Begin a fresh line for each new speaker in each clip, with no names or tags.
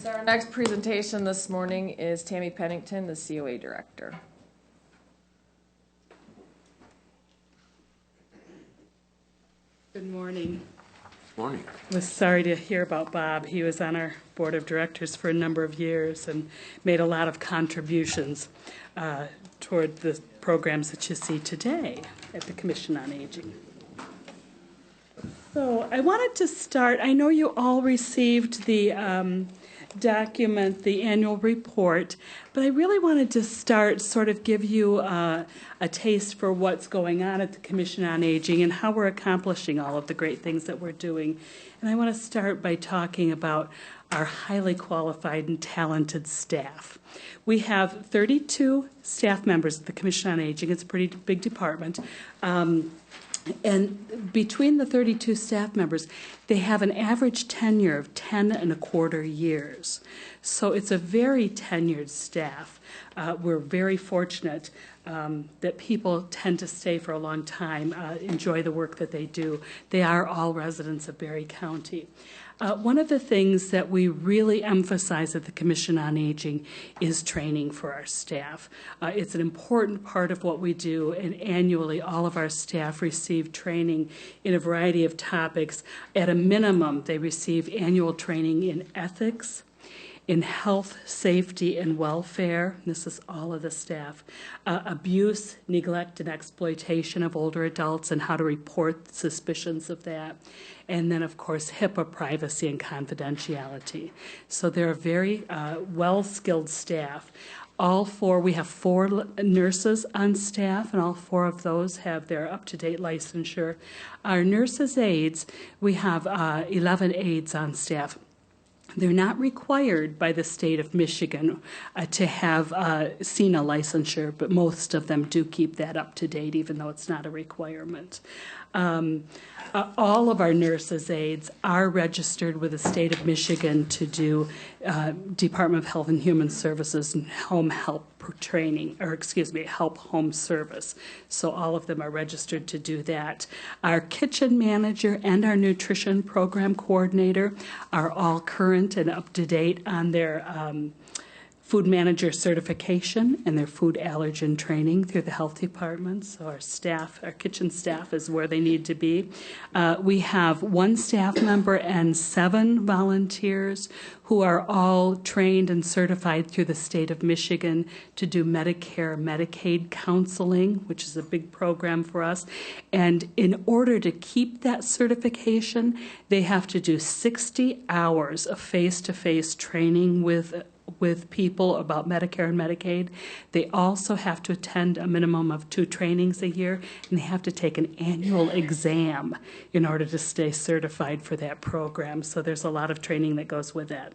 So our next presentation this morning is Tammy Pennington, the COA Director.
Good morning.
Morning.
I was sorry to hear about Bob. He was on our board of directors for a number of years and made a lot of contributions toward the programs that you see today at the Commission on Aging. So I wanted to start, I know you all received the document, the annual report, but I really wanted to start, sort of give you a taste for what's going on at the Commission on Aging and how we're accomplishing all of the great things that we're doing. And I want to start by talking about our highly qualified and talented staff. We have 32 staff members at the Commission on Aging. It's a pretty big department. And between the 32 staff members, they have an average tenure of 10.25 years. So it's a very tenured staff. We're very fortunate that people tend to stay for a long time, enjoy the work that they do. They are all residents of Berry County. One of the things that we really emphasize at the Commission on Aging is training for our staff. It's an important part of what we do, and annually all of our staff receive training in a variety of topics. At a minimum, they receive annual training in ethics, in health, safety, and welfare. This is all of the staff. Abuse, neglect, and exploitation of older adults and how to report suspicions of that. And then, of course, HIPAA privacy and confidentiality. So they're a very well-skilled staff. We have 4 nurses on staff, and all 4 of those have their up-to-date licensure. Our nurses' aides, we have 11 aides on staff. They're not required by the state of Michigan to have CINA licensure, but most of them do keep that up to date, even though it's not a requirement. All of our nurses' aides are registered with the state of Michigan to do Department of Health and Human Services and home help training, help home service. So all of them are registered to do that. Our kitchen manager and our nutrition program coordinator are all current and up to date on their food manager certification and their food allergen training through the health department. So our staff, our kitchen staff is where they need to be. We have 1 staff member and 7 volunteers who are all trained and certified through the state of Michigan to do Medicare, Medicaid counseling, which is a big program for us. And in order to keep that certification, they have to do 60 hours of face-to-face training with people about Medicare and Medicaid. They also have to attend a minimum of 2 trainings a year, and they have to take an annual exam in order to stay certified for that program. So there's a lot of training that goes with that.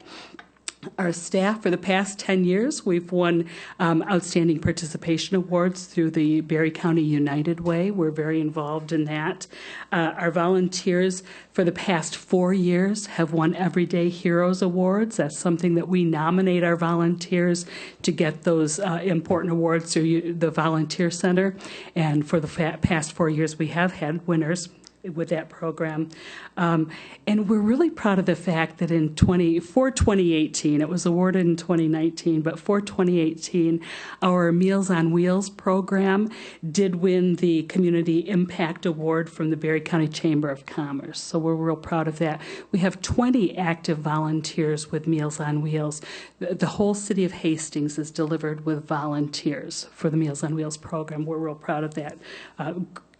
Our staff, for the past 10 years, we've won Outstanding Participation Awards through the Berry County United Way. We're very involved in that. Our volunteers, for the past 4 years, have won Everyday Heroes Awards. That's something that we nominate our volunteers to get those important awards through the Volunteer Center. And for the past 4 years, we have had winners with that program. And we're really proud of the fact that for 2018, it was awarded in 2019, but for 2018, our Meals on Wheels program did win the Community Impact Award from the Berry County Chamber of Commerce. So we're real proud of that. We have 20 active volunteers with Meals on Wheels. The whole city of Hastings is delivered with volunteers for the Meals on Wheels program. We're real proud of that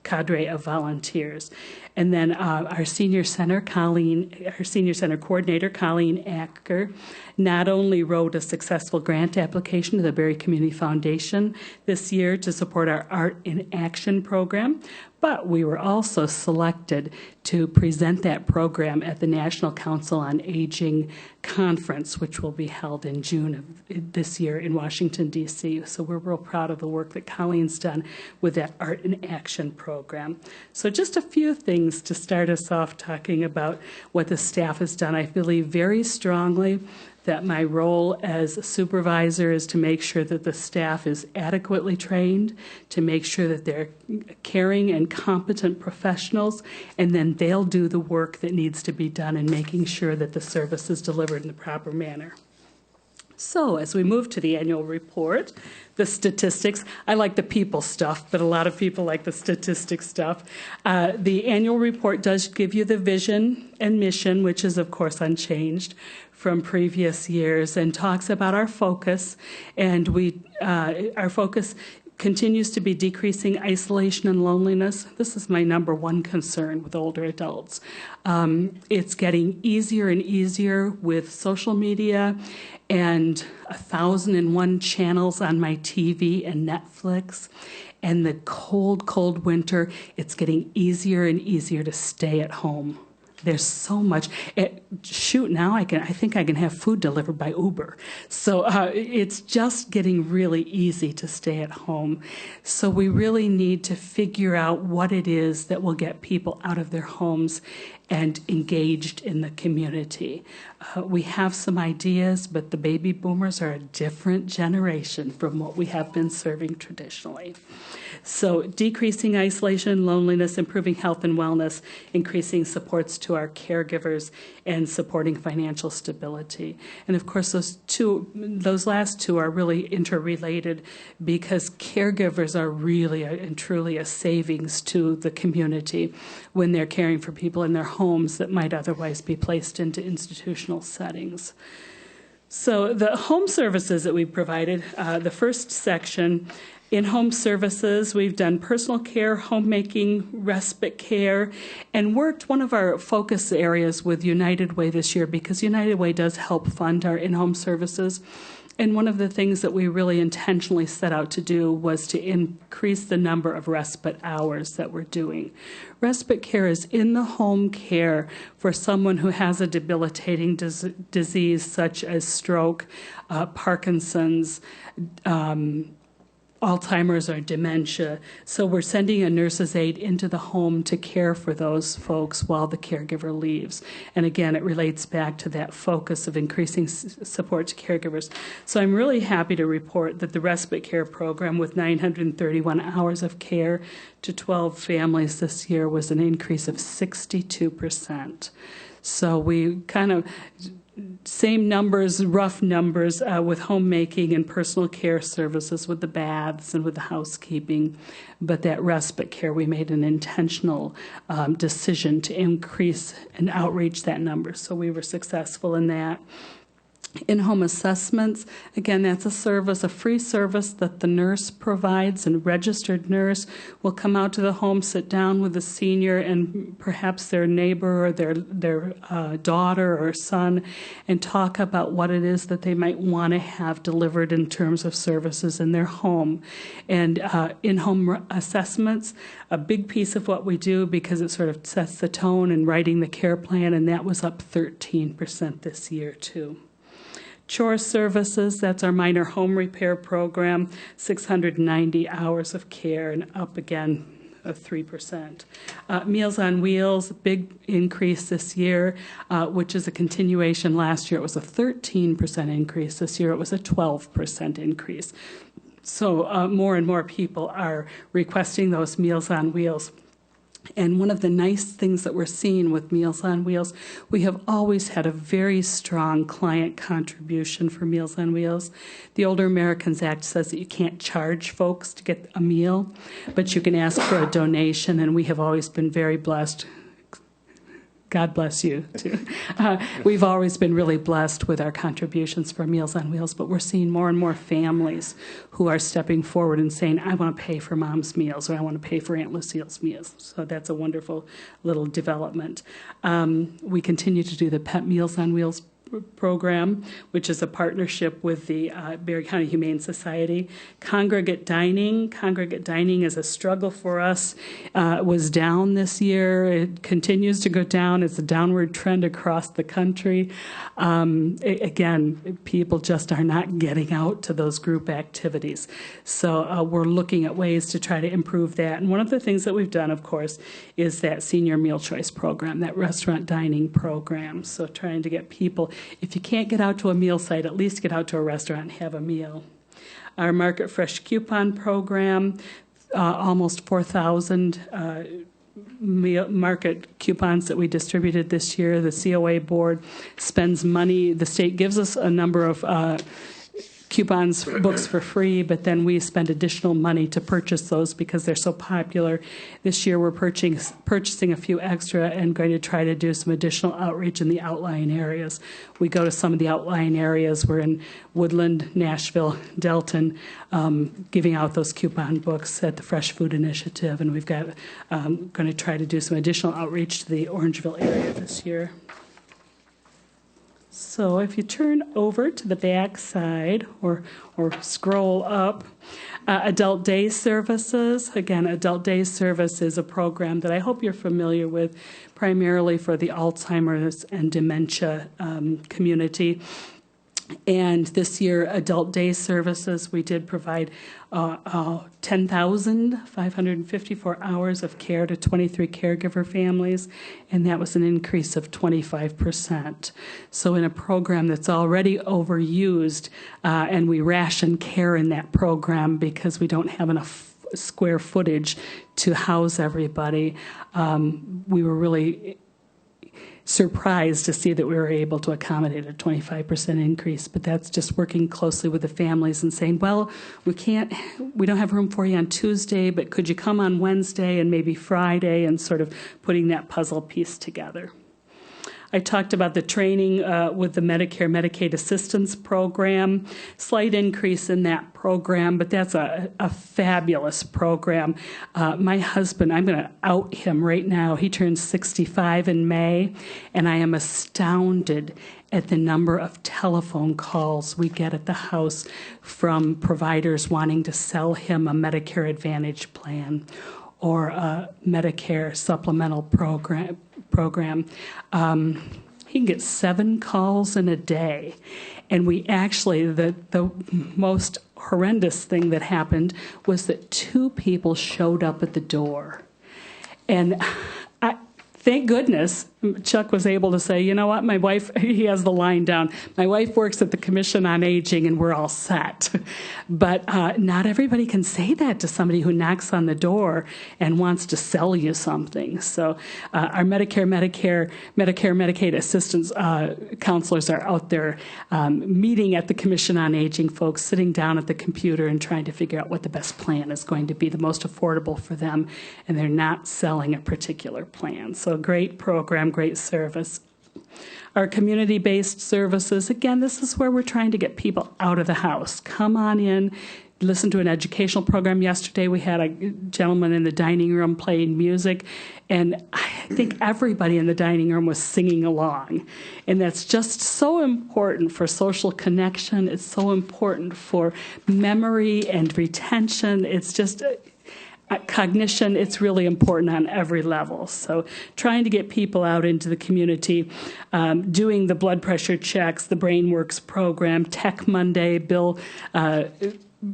cadre of volunteers. And then our senior center coordinator, Colleen Acker, not only wrote a successful grant application to the Berry Community Foundation this year to support our Art in Action program, but we were also selected to present that program at the National Council on Aging Conference, which will be held in June of this year in Washington, D.C. So we're real proud of the work that Colleen's done with that Art in Action program. So just a few things to start us off talking about what the staff has done. I believe very strongly that my role as a supervisor is to make sure that the staff is adequately trained, to make sure that they're caring and competent professionals, and then they'll do the work that needs to be done in making sure that the service is delivered in the proper manner. So as we move to the annual report, the statistics, I like the people stuff, but a lot of people like the statistics stuff. The annual report does give you the vision and mission, which is, of course, unchanged from previous years, and talks about our focus. And our focus continues to be decreasing isolation and loneliness. This is my number one concern with older adults. It's getting easier and easier with social media and 1,001 channels on my TV and Netflix. And the cold, cold winter, it's getting easier and easier to stay at home. There's so much. Now I think I can have food delivered by Uber. So it's just getting really easy to stay at home. So we really need to figure out what it is that will get people out of their homes and engaged in the community. We have some ideas, but the baby boomers are a different generation from what we have been serving traditionally. So decreasing isolation and loneliness, improving health and wellness, increasing supports to our caregivers, and supporting financial stability. And of course, those last two are really interrelated because caregivers are really and truly a savings to the community when they're caring for people in their homes that might otherwise be placed into institutional settings. So the home services that we provided, the first section, in-home services, we've done personal care, homemaking, respite care, and worked one of our focus areas with United Way this year because United Way does help fund our in-home services. And one of the things that we really intentionally set out to do was to increase the number of respite hours that we're doing. Respite care is in-the-home care for someone who has a debilitating disease such as stroke, Parkinson's, Alzheimer's or dementia. So we're sending a nurse's aide into the home to care for those folks while the caregiver leaves. And again, it relates back to that focus of increasing support to caregivers. So I'm really happy to report that the respite care program with 931 hours of care to 12 families this year was an increase of 62%. So we kind of same numbers, rough numbers, with homemaking and personal care services, with the baths and with the housekeeping. But that respite care, we made an intentional decision to increase and outreach that number. So we were successful in that. In-home assessments, again, that's a service, a free service that the nurse provides, and a registered nurse will come out to the home, sit down with the senior and perhaps their neighbor or their daughter or son and talk about what it is that they might want to have delivered in terms of services in their home. And in-home assessments, a big piece of what we do because it sort of sets the tone in writing the care plan, and that was up 13% this year too. Chore services, that's our minor home repair program, 690 hours of care and up again of 3%. Meals on Wheels, big increase this year, which is a continuation. Last year it was a 13% increase. This year it was a 12% increase. So more and more people are requesting those Meals on Wheels. And one of the nice things that we're seeing with Meals on Wheels, we have always had a very strong client contribution for Meals on Wheels. The Older Americans Act says that you can't charge folks to get a meal, but you can ask for a donation, and we have always been very blessed. God bless you, too. We've always been really blessed with our contributions for Meals on Wheels, but we're seeing more and more families who are stepping forward and saying, I want to pay for Mom's meals, or I want to pay for Aunt Lucille's meals. So that's a wonderful little development. We continue to do the Pet Meals on Wheels program, which is a partnership with the Berry County Humane Society. Congregate dining is a struggle for us. It was down this year. It continues to go down. It's a downward trend across the country. Again, people just are not getting out to those group activities. So we're looking at ways to try to improve that. And one of the things that we've done, of course, is that senior meal choice program, that restaurant dining program. So trying to get people, if you can't get out to a meal site, at least get out to a restaurant and have a meal. Our Market Fresh coupon program, almost 4,000 market coupons that we distributed this year. The COA board spends money. The state gives us a number of coupons, books for free, but then we spend additional money to purchase those because they're so popular. This year we're purchasing a few extra and going to try to do some additional outreach in the outlying areas. We go to some of the outlying areas. We're in Woodland, Nashville, Delton, giving out those coupon books at the Fresh Food Initiative, and we've got going to try to do some additional outreach to the Orangeville area this year. So if you turn over to the back side or scroll up, Adult Day Services. Again, Adult Day Service is a program that I hope you're familiar with, primarily for the Alzheimer's and dementia community. And this year, Adult Day Services, we did provide 10,554 hours of care to 23 caregiver families, and that was an increase of 25%. So in a program that's already overused, and we ration care in that program because we don't have enough square footage to house everybody, we were really surprised to see that we were able to accommodate a 25% increase, but that's just working closely with the families and saying, well, we don't have room for you on Tuesday, but could you come on Wednesday and maybe Friday, and sort of putting that puzzle piece together. I talked about the training with the Medicare Medicaid Assistance Program. Slight increase in that program, but that's a fabulous program. My husband, I'm going to out him right now. He turns 65 in May, and I am astounded at the number of telephone calls we get at the house from providers wanting to sell him a Medicare Advantage plan or a Medicare supplemental program. He can get 7 calls in a day. And we actually, the most horrendous thing that happened was that 2 people showed up at the door. And thank goodness Chuck was able to say, you know what, my wife, he has the line down, my wife works at the Commission on Aging and we're all set. But not everybody can say that to somebody who knocks on the door and wants to sell you something. So our Medicare, Medicaid assistance counselors are out there meeting at the Commission on Aging folks, sitting down at the computer and trying to figure out what the best plan is going to be, the most affordable for them, and they're not selling a particular plan. So great program, great service. Our community-based services, again, this is where we're trying to get people out of the house. Come on in, listen to an educational program. Yesterday we had a gentleman in the dining room playing music, and I think everybody in the dining room was singing along. And that's just so important for social connection. It's so important for memory and retention. It's just cognition, it's really important on every level. So trying to get people out into the community, doing the blood pressure checks, the BrainWorks program, Tech Monday. Bill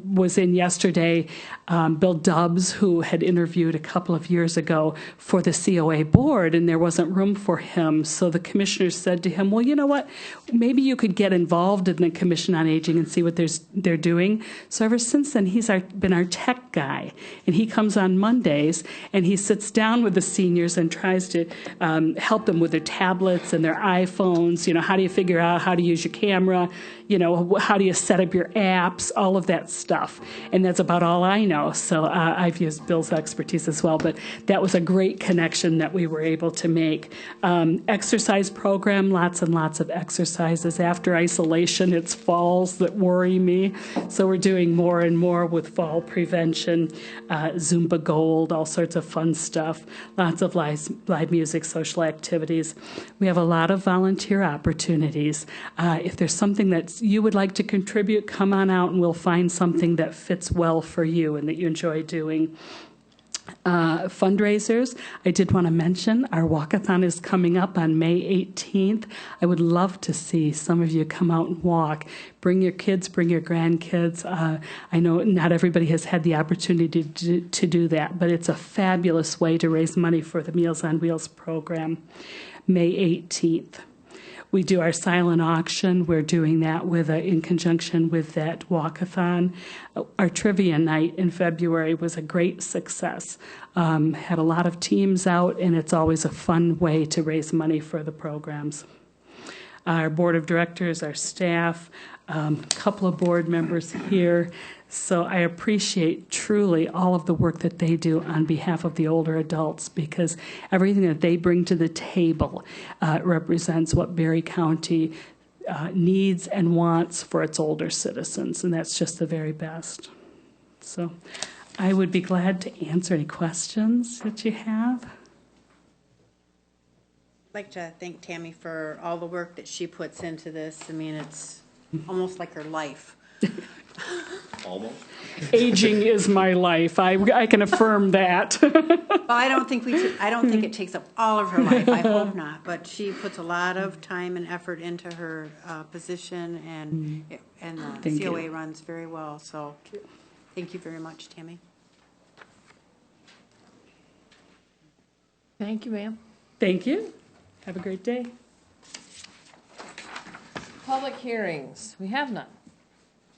was in yesterday, Bill Dubbs, who had interviewed a couple of years ago for the COA board, and there wasn't room for him. So the commissioners said to him, well, you know what, maybe you could get involved in the Commission on Aging and see what they're doing. So ever since then, he's been our tech guy, and he comes on Mondays, and he sits down with the seniors and tries to help them with their tablets and their iPhones. You know, how do you figure out how to use your camera? You know, how do you set up your apps? All of that stuff. And that's about all I know. So I've used Bill's expertise as well, but that was a great connection that we were able to make. Exercise program, lots and lots of exercises. After isolation, it's falls that worry me. So we're doing more and more with fall prevention, Zumba Gold, all sorts of fun stuff, lots of live music, social activities. We have a lot of volunteer opportunities. If there's something that you would like to contribute, come on out and we'll find something that fits well for you and that you enjoy doing. Fundraisers, I did want to mention our walkathon is coming up on May 18th. I would love to see some of you come out and walk. Bring your kids, bring your grandkids. I know not everybody has had the opportunity to do that, but it's a fabulous way to raise money for the Meals on Wheels program. May 18th. We do our silent auction. We're doing that in conjunction with that walkathon. Our trivia night in February was a great success. Had a lot of teams out, and it's always a fun way to raise money for the programs. Our board of directors, our staff, a couple of board members here. So I appreciate truly all of the work that they do on behalf of the older adults, because everything that they bring to the table represents what Berry County needs and wants for its older citizens, and that's just the very best. So I would be glad to answer any questions that you have.
I'd like to thank Tammy for all the work that she puts into this. I mean, it's almost like her life.
Almost.
Aging is my life. I can affirm that.
Well, I don't think it takes up all of her life. I hope not. But she puts a lot of time and effort into her position, and the COA runs very well. So, thank you very much, Tammy.
Thank you, ma'am.
Thank you. Have a great day.
Public hearings, we have none.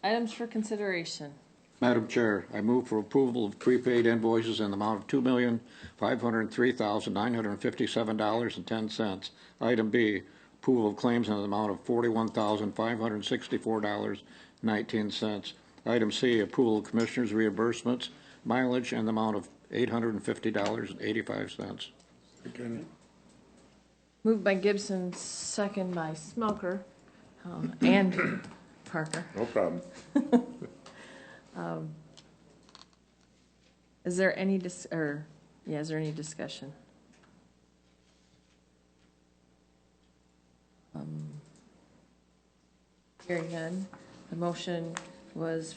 Items for consideration.
Madam Chair, I move for approval of prepaid invoices in the amount of $2,503,957.10. Item B, approval of claims in the amount of $41,564.19. Item C, approval of commissioners' reimbursements, mileage in the amount of $850.85.
Moved by Gibson, second by Smelker, and Parker.
No problem.
Is there any discussion? Hearing none, the motion was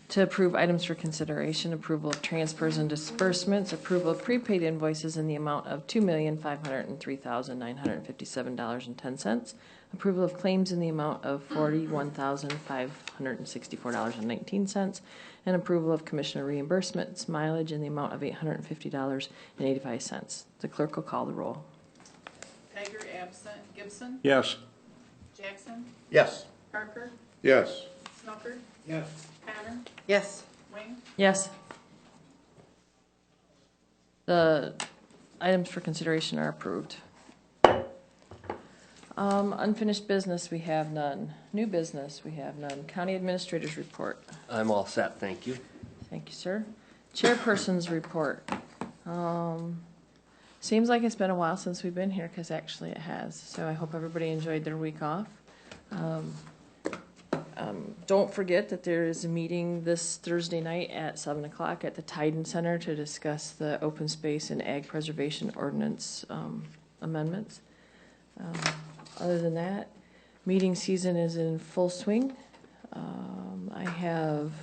to approve items for consideration, approval of transfers and disbursements, approval of prepaid invoices in the amount of $2,503,957.10, approval of claims in the amount of $41,564.19, and approval of commissioner reimbursements, mileage in the amount of $850.85. The clerk will call the roll.
Tiger absent. Gibson?
Yes.
Jackson?
Yes.
Parker?
Yes.
Smelker?
Yes.
Connor?
Yes.
Wing?
Yes. The items for consideration are approved. Unfinished business, we have none. New business, we have none. County Administrator's report.
I'm all set, thank you.
Thank you, sir. Chairperson's report. Seems like it's been a while since we've been here, because actually it has. So I hope everybody enjoyed their week off. Don't forget that there is a meeting this Thursday night at 7 o'clock at the Tyden Center to discuss the open space and ag preservation ordinance amendments. Other than that, meeting season is in full swing. I have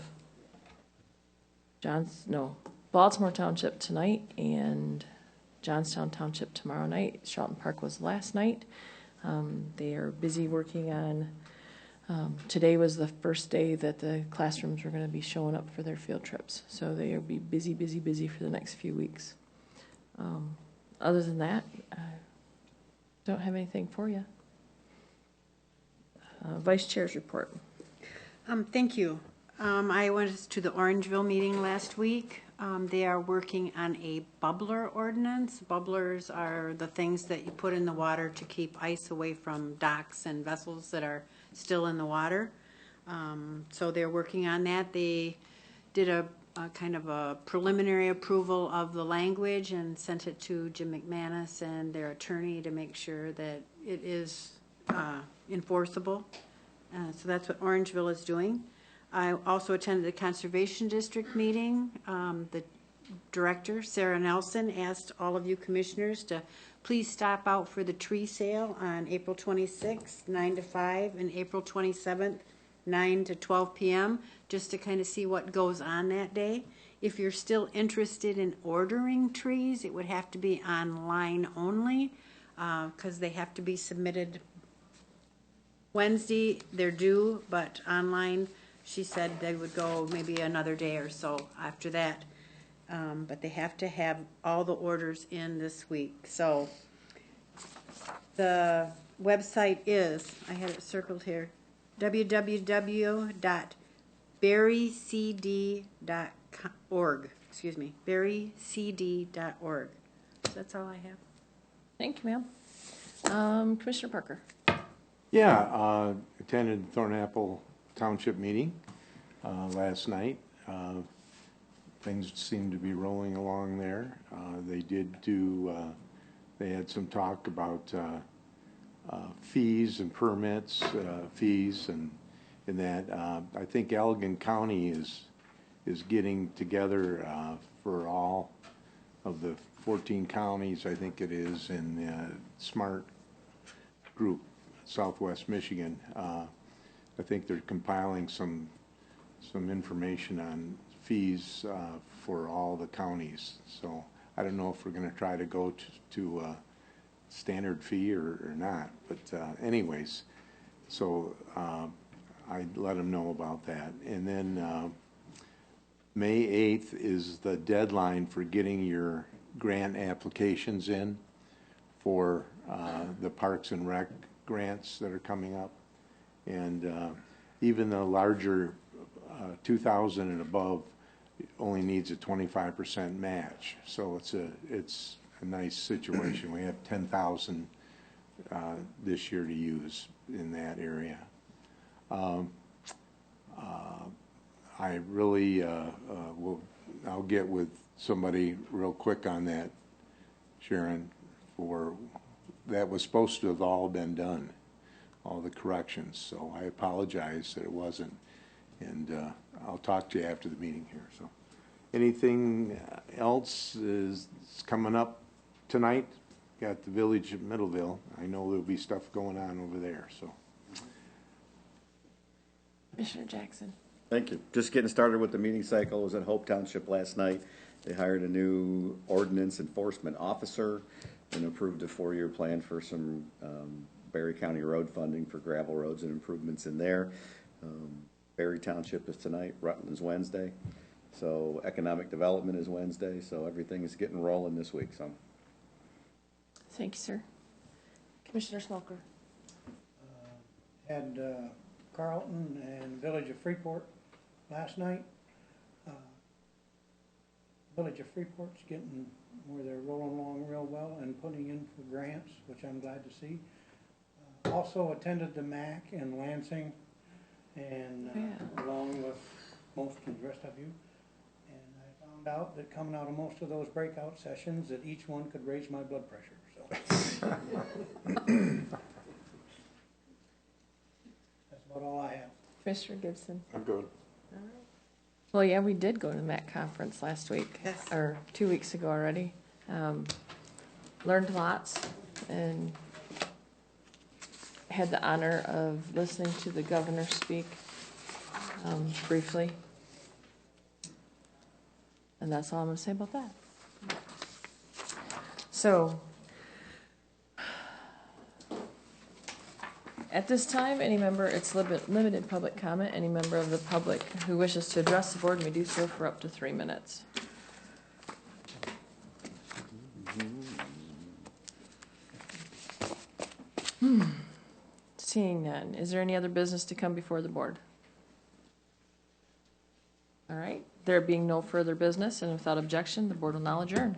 Baltimore Township tonight and Johnstown Township tomorrow night. Charlton Park was last night. They are busy working on, today was the first day that the classrooms were going to be showing up for their field trips. So they will be busy, busy, busy for the next few weeks. Other than that, I don't have anything for you. Vice Chair's report.
Thank you. I went to the Orangeville meeting last week. They are working on a bubbler ordinance. Bubblers are the things that you put in the water to keep ice away from docks and vessels that are still in the water. So they're working on that. They did a kind of a preliminary approval of the language and sent it to Jim McManus and their attorney to make sure that it is enforceable. So that's what Orangeville is doing. I also attended the Conservation District meeting. The director, Sarah Nelson, asked all of you commissioners to please stop out for the tree sale on April 26th, 9 to 5, and April 27th, 9 to 12 p.m., just to kind of see what goes on that day. If you're still interested in ordering trees, it would have to be online only, because they have to be submitted Wednesday. They're due, but online, she said they would go maybe another day or so after that. But they have to have all the orders in this week. So The website is, I had it circled here, www.berrycd.org, berrycd.org. So that's all I have.
Thank you, ma'am. Commissioner Parker.
Yeah, attended Thornapple Township meeting last night. Things seem to be rolling along there. They had some talk about fees and permits, fees and that. I think Allegan County is getting together for all of the 14 counties, I think it is, in SMART group, Southwest Michigan. I think they're compiling some information on fees for all the counties. So I don't know if we're going to try to go to a standard fee or not. But anyways, so I let them know about that. And then May 8th is the deadline for getting your grant applications in for the Parks and Rec grants that are coming up. And even the larger 2,000 and above only needs a 25% match. So it's a nice situation. We have 10,000 this year to use in that area. I really I'll get with somebody real quick on that, Sharon, for that was supposed to have all been done, all the corrections. So I apologize that it wasn't. And I'll talk to you after the meeting here. So, anything else is coming up tonight? Got the Village of Middleville. I know there'll be stuff going on over there. So,
Commissioner Jackson.
Thank you. Just getting started with the meeting cycle. I was at Hope Township last night. They hired a new ordinance enforcement officer and approved a 4-year plan for some Berry County road funding for gravel roads and improvements in there. Berry Township is tonight, Rutland is Wednesday, so economic development is Wednesday, so everything is getting rolling this week. So,
Thank you, sir. Commissioner Smoker.
Had Carlton and Village of Freeport last night. Village of Freeport's getting where they're rolling along real well and putting in for grants, which I'm glad to see. Also attended the MAC in Lansing, and along with most of the rest of you. And I found out that coming out of most of those breakout sessions that each one could raise my blood pressure. So that's about all I have.
Commissioner Gibson.
I'm good.
All right. Well, yeah, we did go to the MAC conference last week,
Yes.
or 2 weeks ago already. Learned lots and had the honor of listening to the governor speak briefly. And that's all I'm going to say about that. So, at this time, any member, it's limited public comment. Any member of the public who wishes to address the board may do so for up to 3 minutes. Seeing none, is there any other business to come before the board? All right, there being no further business and without objection, the board will now adjourn.